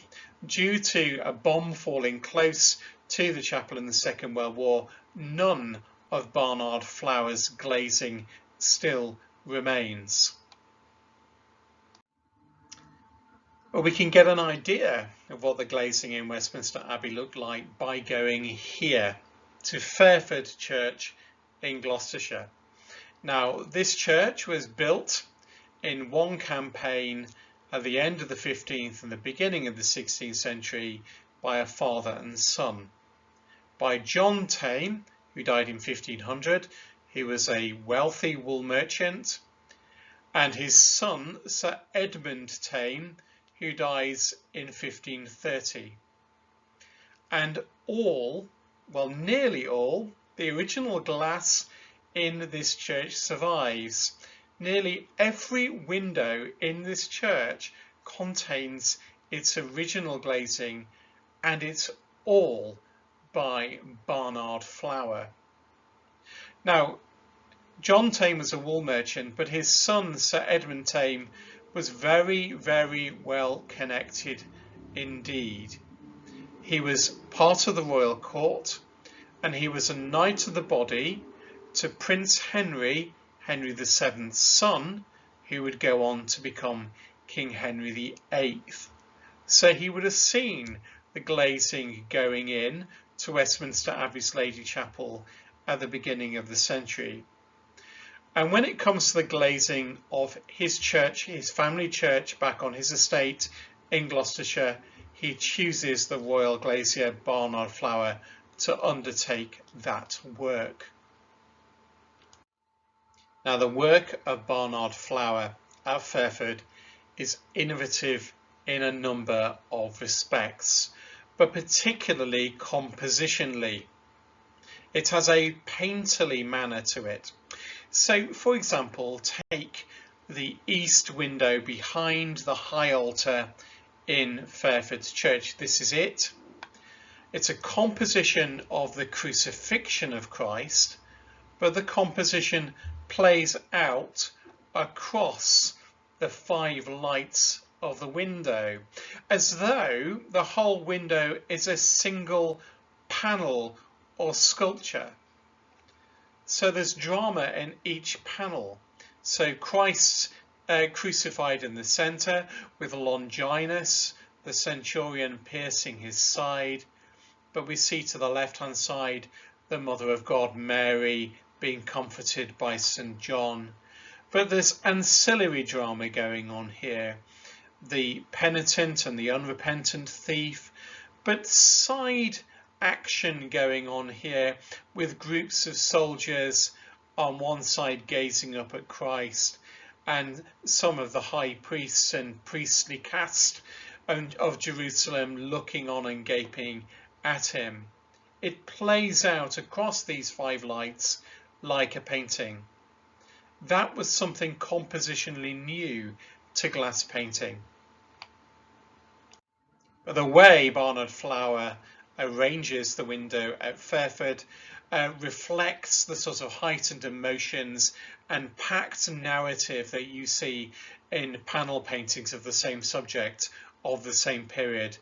due to a bomb falling close to the chapel in the Second World War, none of Barnard Flower's glazing still remains. Well, we can get an idea of what the glazing in Westminster Abbey looked like by going here to Fairford Church in Gloucestershire. Now, this church was built in one campaign at the end of the 15th and the beginning of the 16th century by a father and son. By John Tame, who died in 1500, he was a wealthy wool merchant, and his son, Sir Edmund Tame, who dies in 1530. And all, well, nearly all, the original glass in this church survives. Nearly every window in this church contains its original glazing, and it's all by Barnard Flower. Now, John Tame was a wool merchant, but his son, Sir Edmund Tame, was very, very well connected indeed. He was part of the royal court, and he was a knight of the body to Prince Henry, Henry VII's son, who would go on to become King Henry VIII. So he would have seen the glazing going in to Westminster Abbey's Lady Chapel at the beginning of the century. And when it comes to the glazing of his church, his family church back on his estate in Gloucestershire, he chooses the royal glazier Barnard Flower to undertake that work. Now, the work of Barnard Flower at Fairford is innovative in a number of respects, but particularly compositionally. It has a painterly manner to it. So, for example, take the east window behind the high altar in Fairford Church. This is it. It's a composition of the crucifixion of Christ, but the composition plays out across the 5 lights of the window, as though the whole window is a single panel or sculpture. So there's drama in each panel. So Christ's crucified in the centre, with Longinus, the centurion, piercing his side. But we see to the left-hand side the Mother of God, Mary, being comforted by St. John. But there's ancillary drama going on here. The penitent and the unrepentant thief, but side action going on here with groups of soldiers on one side gazing up at Christ, and some of the high priests and priestly caste of Jerusalem looking on and gaping at him. It plays out across these 5 lights like a painting. That was something compositionally new to glass painting. But the way Barnard Flower arranges the window at Fairford reflects the sort of heightened emotions and packed narrative that you see in panel paintings of the same subject of the same period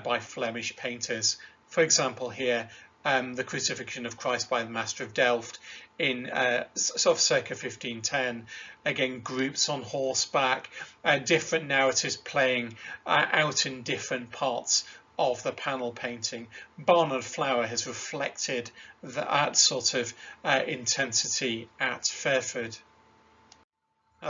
by Flemish painters. For example, here the Crucifixion of Christ by the Master of Delft in sort of circa 1510. Again, groups on horseback, different narratives playing out in different parts of the panel painting. Barnard Flower has reflected that sort of intensity at Fairford.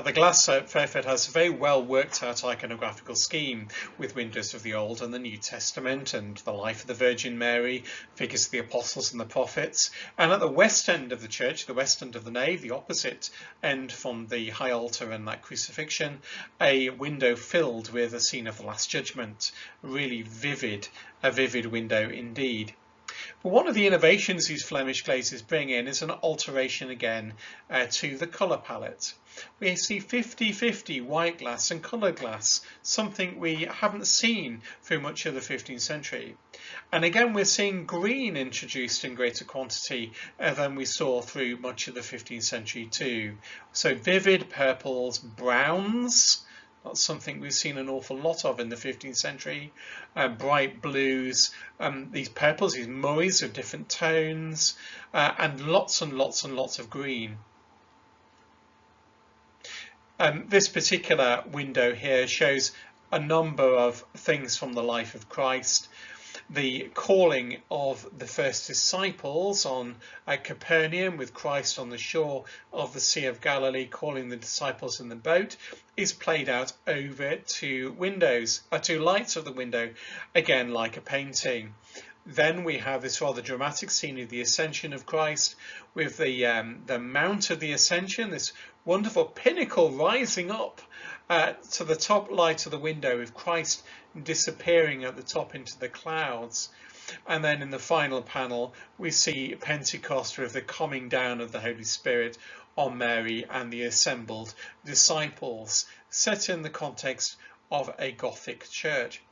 The glass at Fairford has a very well worked out iconographical scheme with windows of the Old and the New Testament and the life of the Virgin Mary, figures of the apostles and the prophets. And at the west end of the church, the west end of the nave, the opposite end from the high altar and that crucifixion, a window filled with a scene of the Last Judgment. Really vivid, a vivid window indeed. But one of the innovations these Flemish glazes bring in is an alteration again to the colour palette. We see 50-50 white glass and coloured glass, something we haven't seen through much of the 15th century. And again, we're seeing green introduced in greater quantity than we saw through much of the 15th century too. So vivid purples, browns, that's something we've seen an awful lot of in the 15th century, bright blues, these purples, these murreys of different tones, and lots of green. This particular window here shows a number of things from the life of Christ. the calling of the first disciples at Capernaum, with Christ on the shore of the Sea of Galilee calling the disciples in the boat, is played out over two lights of the window, again like a painting. Then we have this rather dramatic scene of the ascension of Christ, with the Mount of the Ascension, this wonderful pinnacle rising up to the top light of the window, with Christ disappearing at the top into the clouds. And then in the final panel we see Pentecost, with the coming down of the Holy Spirit on Mary and the assembled disciples, set in the context of a Gothic church.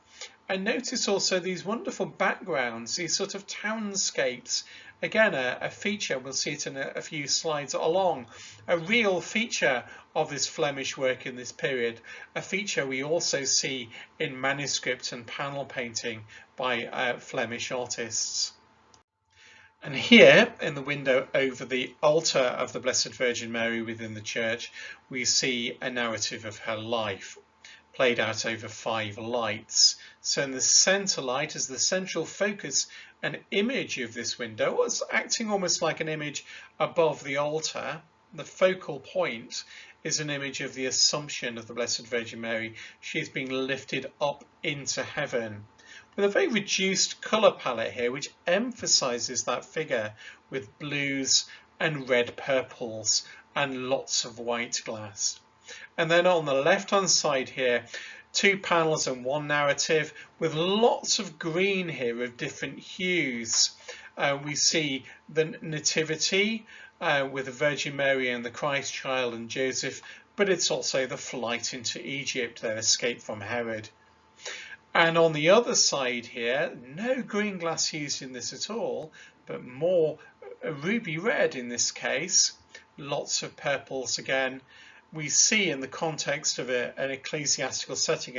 And notice also these wonderful backgrounds, these sort of townscapes. Again, a feature, we'll see it in a few slides along, a real feature of this Flemish work in this period, a feature we also see in manuscript and panel painting by Flemish artists. And here in the window over the altar of the Blessed Virgin Mary within the church, we see a narrative of her life, played out over 5 lights. So in the centre light, as the central focus, an image of this window was acting almost like an image above the altar. The focal point is an image of the Assumption of the Blessed Virgin Mary. She is being lifted up into heaven, with a very reduced colour palette here, which emphasises that figure with blues and red purples and lots of white glass. And then on the left hand side here, 2 panels and 1 narrative, with lots of green here of different hues. We see the Nativity with the Virgin Mary and the Christ child and Joseph, but it's also the flight into Egypt, their escape from Herod. And on the other side here, no green glass used in this at all, but more ruby red in this case, lots of purples again. We see in the context of an ecclesiastical setting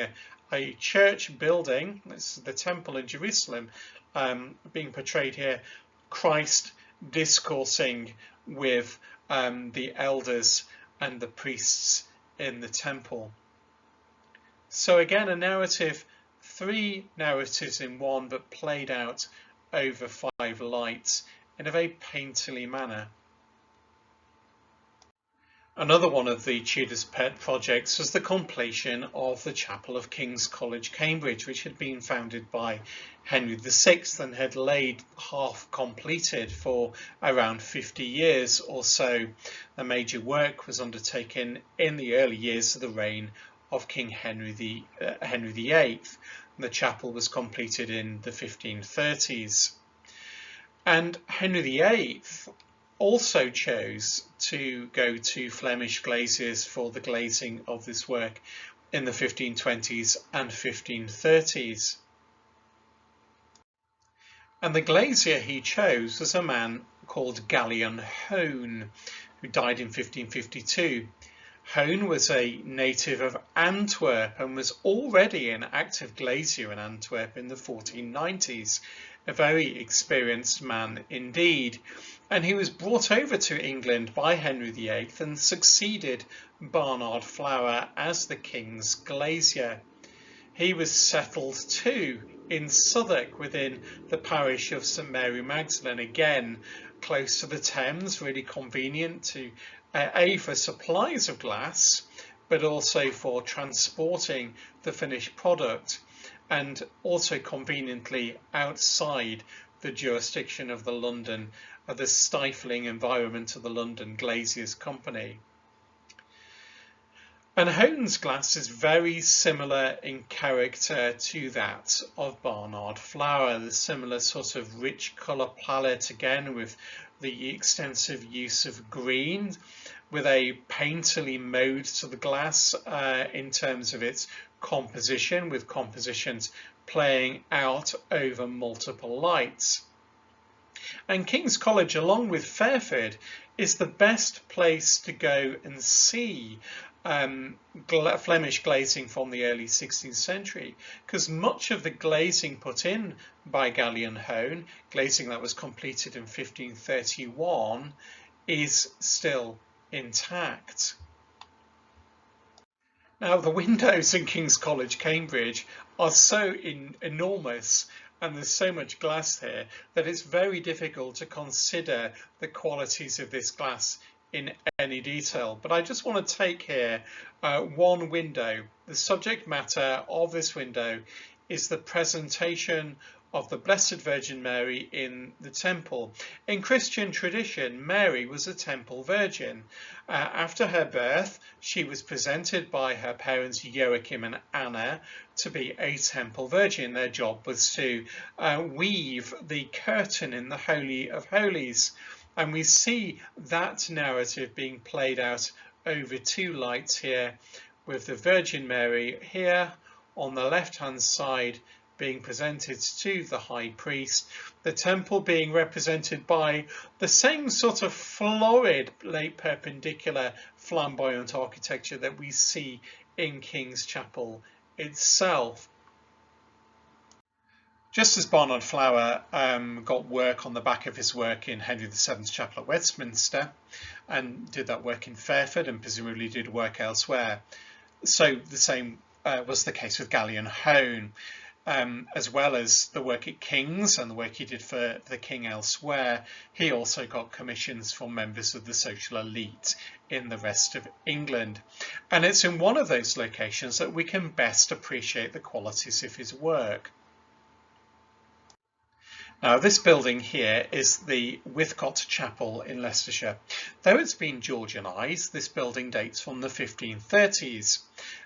a church building, this is the temple in Jerusalem, being portrayed here, Christ discoursing with the elders and the priests in the temple. So again, a narrative, 3 narratives in one, but played out over 5 lights in a very painterly manner. Another one of the Tudors' pet projects was the completion of the Chapel of King's College, Cambridge, which had been founded by Henry VI and had laid half completed for around 50 years or so. A major work was undertaken in the early years of the reign of King Henry VIII. The chapel was completed in the 1530s. And Henry VIII also chose to go to Flemish glaziers for the glazing of this work in the 1520s and 1530s. And the glazier he chose was a man called Gallion Hone, who died in 1552. Hone was a native of Antwerp and was already an active glazier in Antwerp in the 1490s, a very experienced man indeed. And he was brought over to England by Henry VIII and succeeded Barnard Flower as the king's glazier. He was settled too in Southwark within the parish of St Mary Magdalene, again close to the Thames, really convenient to for supplies of glass, but also for transporting the finished product, and also conveniently outside the jurisdiction of the stifling environment of the London Glaziers Company. And Hone's glass is very similar in character to that of Barnard Flower, the similar sort of rich colour palette, again with the extensive use of green, with a painterly mode to the glass in terms of its composition, with compositions playing out over multiple lights. And King's College, along with Fairford, is the best place to go and see Flemish glazing from the early 16th century, because much of the glazing put in by Gallion Hone, glazing that was completed in 1531, is still intact. Now, the windows in King's College, Cambridge are so enormous, and there's so much glass here that it's very difficult to consider the qualities of this glass in any detail. But I just want to take here one window. The subject matter of this window is the presentation of the Blessed Virgin Mary in the temple. In Christian tradition, Mary was a temple virgin. After her birth, she was presented by her parents Joachim and Anna to be a temple virgin. Their job was to weave the curtain in the Holy of Holies. And we see that narrative being played out over two lights here, with the Virgin Mary here on the left-hand side being presented to the high priest, the temple being represented by the same sort of florid late perpendicular flamboyant architecture that we see in King's Chapel itself. Just as Barnard Flower got work on the back of his work in Henry VII's Chapel at Westminster, and did that work in Fairford and presumably did work elsewhere, so the same was the case with Gallion Hone. As well as the work at King's and the work he did for the king elsewhere, he also got commissions from members of the social elite in the rest of England. And it's in one of those locations that we can best appreciate the qualities of his work. Now, this building here is the Withcart Chapel in Leicestershire. Though it's been Georgianised, this building dates from the 1530s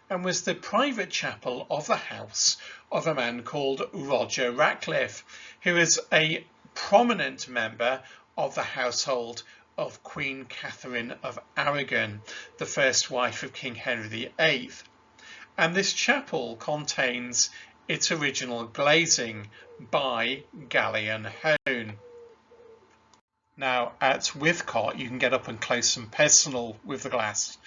and was the private chapel of the house of a man called Roger Ratcliffe, who is a prominent member of the household of Queen Catherine of Aragon, the first wife of King Henry VIII. And this chapel contains its original glazing by Gallion Hone. Now, at Withcart, you can get up and close and personal with the glass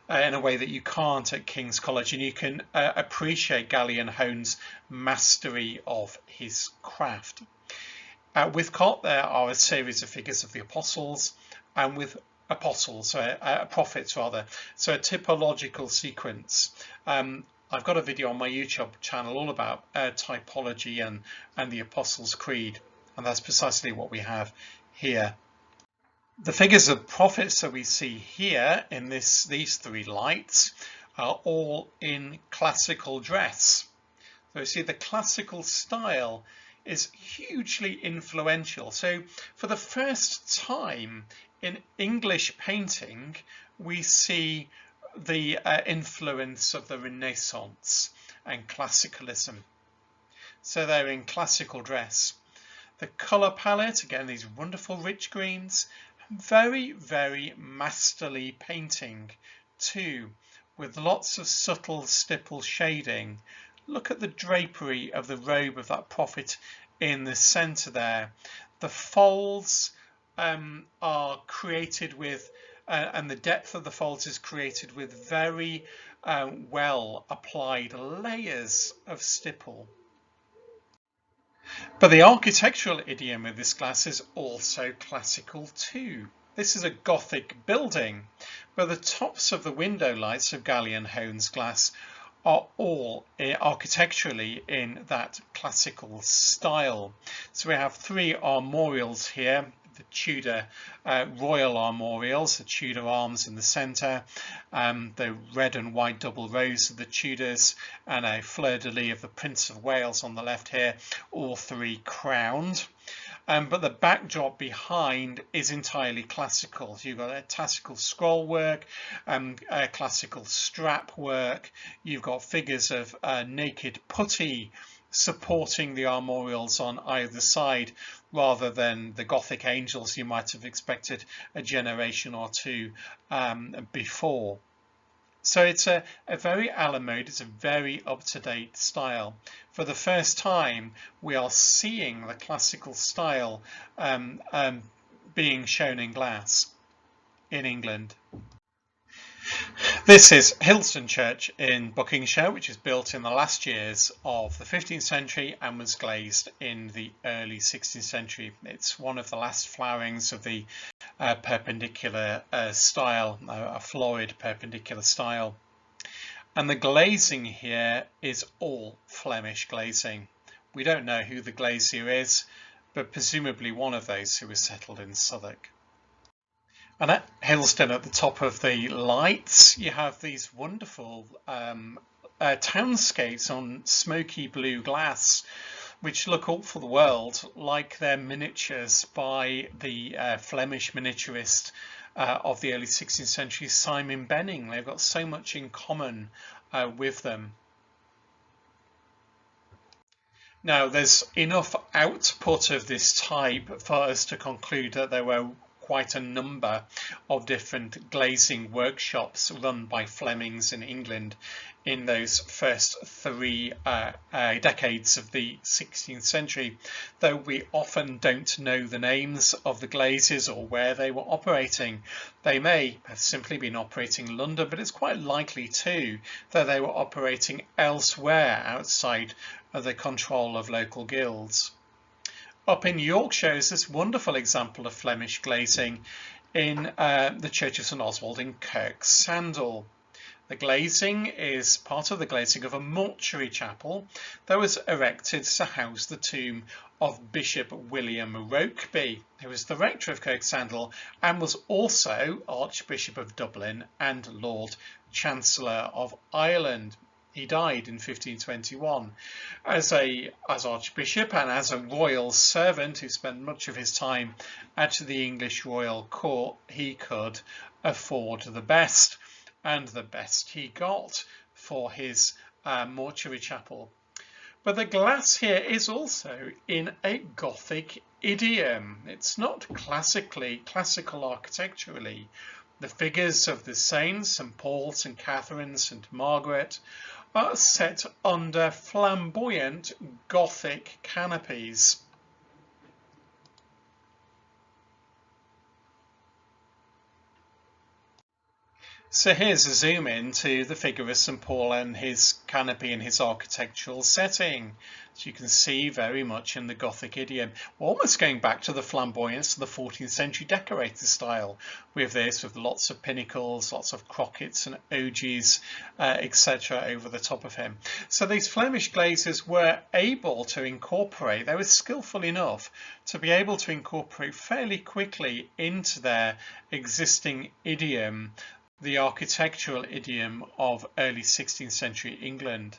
in a way that you can't at King's College, and you can appreciate Gallion Hone's mastery of his craft. At Withcart, there are a series of figures of the apostles, and with prophets rather, so a typological sequence. I've got a video on my YouTube channel all about typology and the Apostles' Creed, and that's precisely what we have here. The figures of prophets that we see here in these three lights are all in classical dress. So you see the classical style is hugely influential. So for the first time in English painting, we see the influence of the Renaissance and classicalism. So they're in classical dress. The colour palette, again, these wonderful rich greens, very, very masterly painting too, with lots of subtle stipple shading. Look at the drapery of the robe of that prophet in the centre there. The folds are created with and the depth of the folds is created with very well applied layers of stipple. But the architectural idiom of this glass is also classical too. This is a Gothic building, but the tops of the window lights of Gallion Hone's glass are all architecturally in that classical style. So we have three armorials here, the Tudor royal armorials, the Tudor arms in the centre, the red and white double rows of the Tudors, and a fleur-de-lis of the Prince of Wales on the left here, all three crowned. But the backdrop behind is entirely classical. So you've got a classical scroll work, classical strap work, you've got figures of naked putty supporting the armorials on either side, rather than the Gothic angels you might have expected a generation or two before. So it's a very a la mode, it's a very up-to-date style. For the first time, we are seeing the classical style being shown in glass in England. This is Hilton Church in Buckinghamshire, which is built in the last years of the 15th century and was glazed in the early 16th century. It's one of the last flowerings of the perpendicular style, a florid perpendicular style. And the glazing here is all Flemish glazing. We don't know who the glazier is, but presumably one of those who was settled in Southwark. And at Hilton, at the top of the lights, you have these wonderful townscapes on smoky blue glass, which look all for the world like they're miniatures by the Flemish miniaturist of the early 16th century, Simon Benning. They've got so much in common with them. Now, there's enough output of this type for us to conclude that there were quite a number of different glazing workshops run by Flemings in England in those first three decades of the 16th century, though we often don't know the names of the glazes or where they were operating. They may have simply been operating in London, but it's quite likely too that they were operating elsewhere outside of the control of local guilds. Up in Yorkshire is this wonderful example of Flemish glazing in the Church of St Oswald in Kirksandall. The glazing is part of the glazing of a mortuary chapel that was erected to house the tomb of Bishop William Rokeby, who was the rector of Kirksandall and was also Archbishop of Dublin and Lord Chancellor of Ireland. He died in 1521. As Archbishop and as a royal servant who spent much of his time at the English royal court, he could afford the best, and the best he got for his mortuary chapel. But the glass here is also in a Gothic idiom. It's not classical architecturally. The figures of the saints, St Paul, St Catherine, St Margaret, are set under flamboyant Gothic canopies. So here's a zoom in to the figure of St Paul and his canopy and his architectural setting. So you can see very much in the Gothic idiom. We're almost going back to the flamboyance of the 14th century decorator style with this, with lots of pinnacles, lots of crockets and ogis, etc. over the top of him. So these Flemish glazers were able to incorporate, they were skillful enough to be able to incorporate fairly quickly into their existing idiom the architectural idiom of early 16th century England.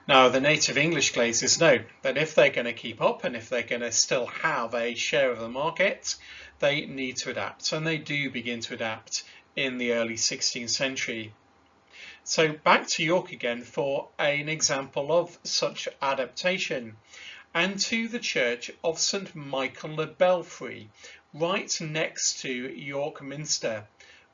Now, the native English glazers know that if they're going to keep up and if they're going to still have a share of the market, they need to adapt, and they do begin to adapt in the early 16th century. So back to York again for an example of such adaptation, and to the church of St Michael the Belfry, right next to York Minster,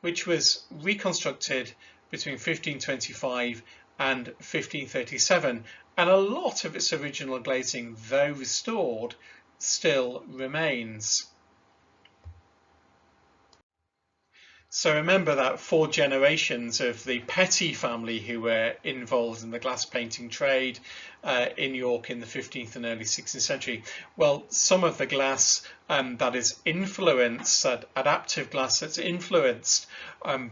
which was reconstructed between 1525 and 1537, and a lot of its original glazing, though restored, still remains. So remember that 4 generations of the Petty family who were involved in the glass painting trade in York in the 15th and early 16th century. Well, some of the glass that is influenced, that adaptive glass that's influenced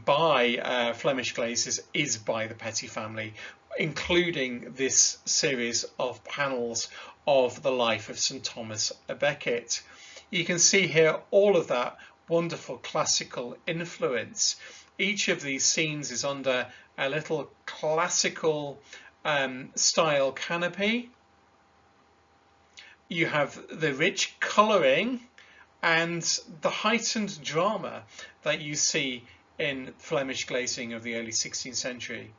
by Flemish glazes is by the Petty family, including this series of panels of the life of St Thomas a Becket. You can see here all of that wonderful classical influence. Each of these scenes is under a little classical style canopy. You have the rich colouring and the heightened drama that you see in Flemish glazing of the early 16th century.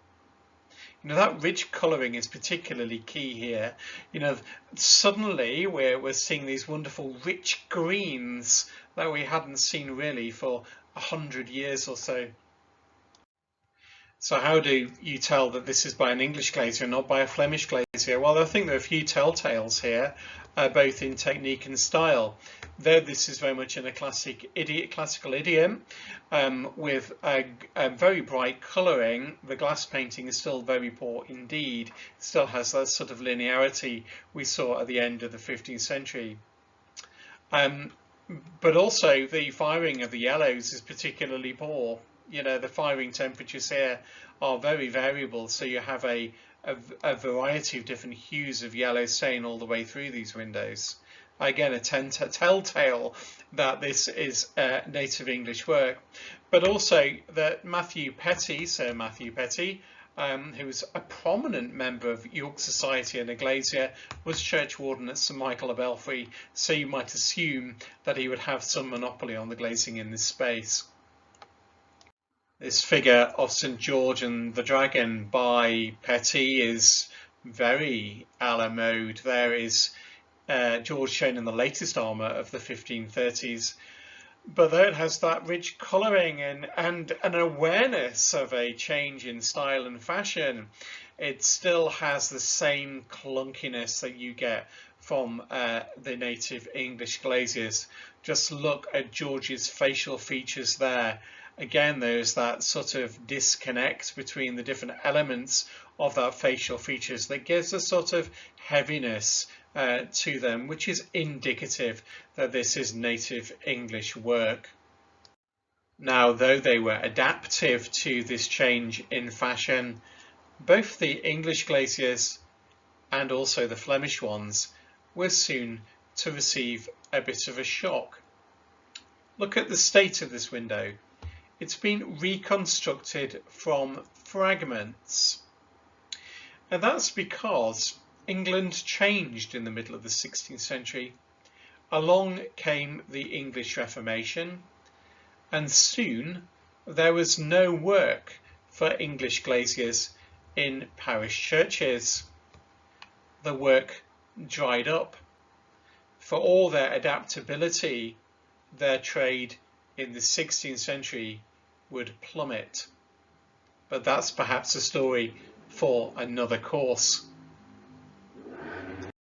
You know, that rich colouring is particularly key here. You know, suddenly we're seeing these wonderful rich greens that we hadn't seen really for 100 years or so. So how do you tell that this is by an English glazier and not by a Flemish glazier? Well, I think there are a few telltales here, both in technique and style. Though this is very much in a classical idiom, with a very bright colouring, the glass painting is still very poor indeed. It still has that sort of linearity we saw at the end of the 15th century. But also the firing of the yellows is particularly poor. You know, the firing temperatures here are very variable, so you have a variety of different hues of yellow stain all the way through these windows. Again, a telltale that this is native English work, but also that Matthew Petty, Sir Matthew Petty, who was a prominent member of York Society and a glazier, was church warden at St Michael of Belfry, so you might assume that he would have some monopoly on the glazing in this space. This figure of St George and the Dragon by Petty is very a la mode. There is George shown in the latest armour of the 1530s, but though it has that rich colouring and an awareness of a change in style and fashion, it still has the same clunkiness that you get from the native English glaziers. Just look at George's facial features there. Again, there's that sort of disconnect between the different elements of that facial features that gives a sort of heaviness to them, which is indicative that this is native English work. Now, though they were adaptive to this change in fashion, both the English glaziers and also the Flemish ones were soon to receive a bit of a shock. Look at the state of this window. It's been reconstructed from fragments, and that's because England changed in the middle of the 16th century. Along came the English Reformation, and soon there was no work for English glaziers in parish churches. The work dried up. For all their adaptability, their trade in the 16th century would plummet. But that's perhaps a story for another course.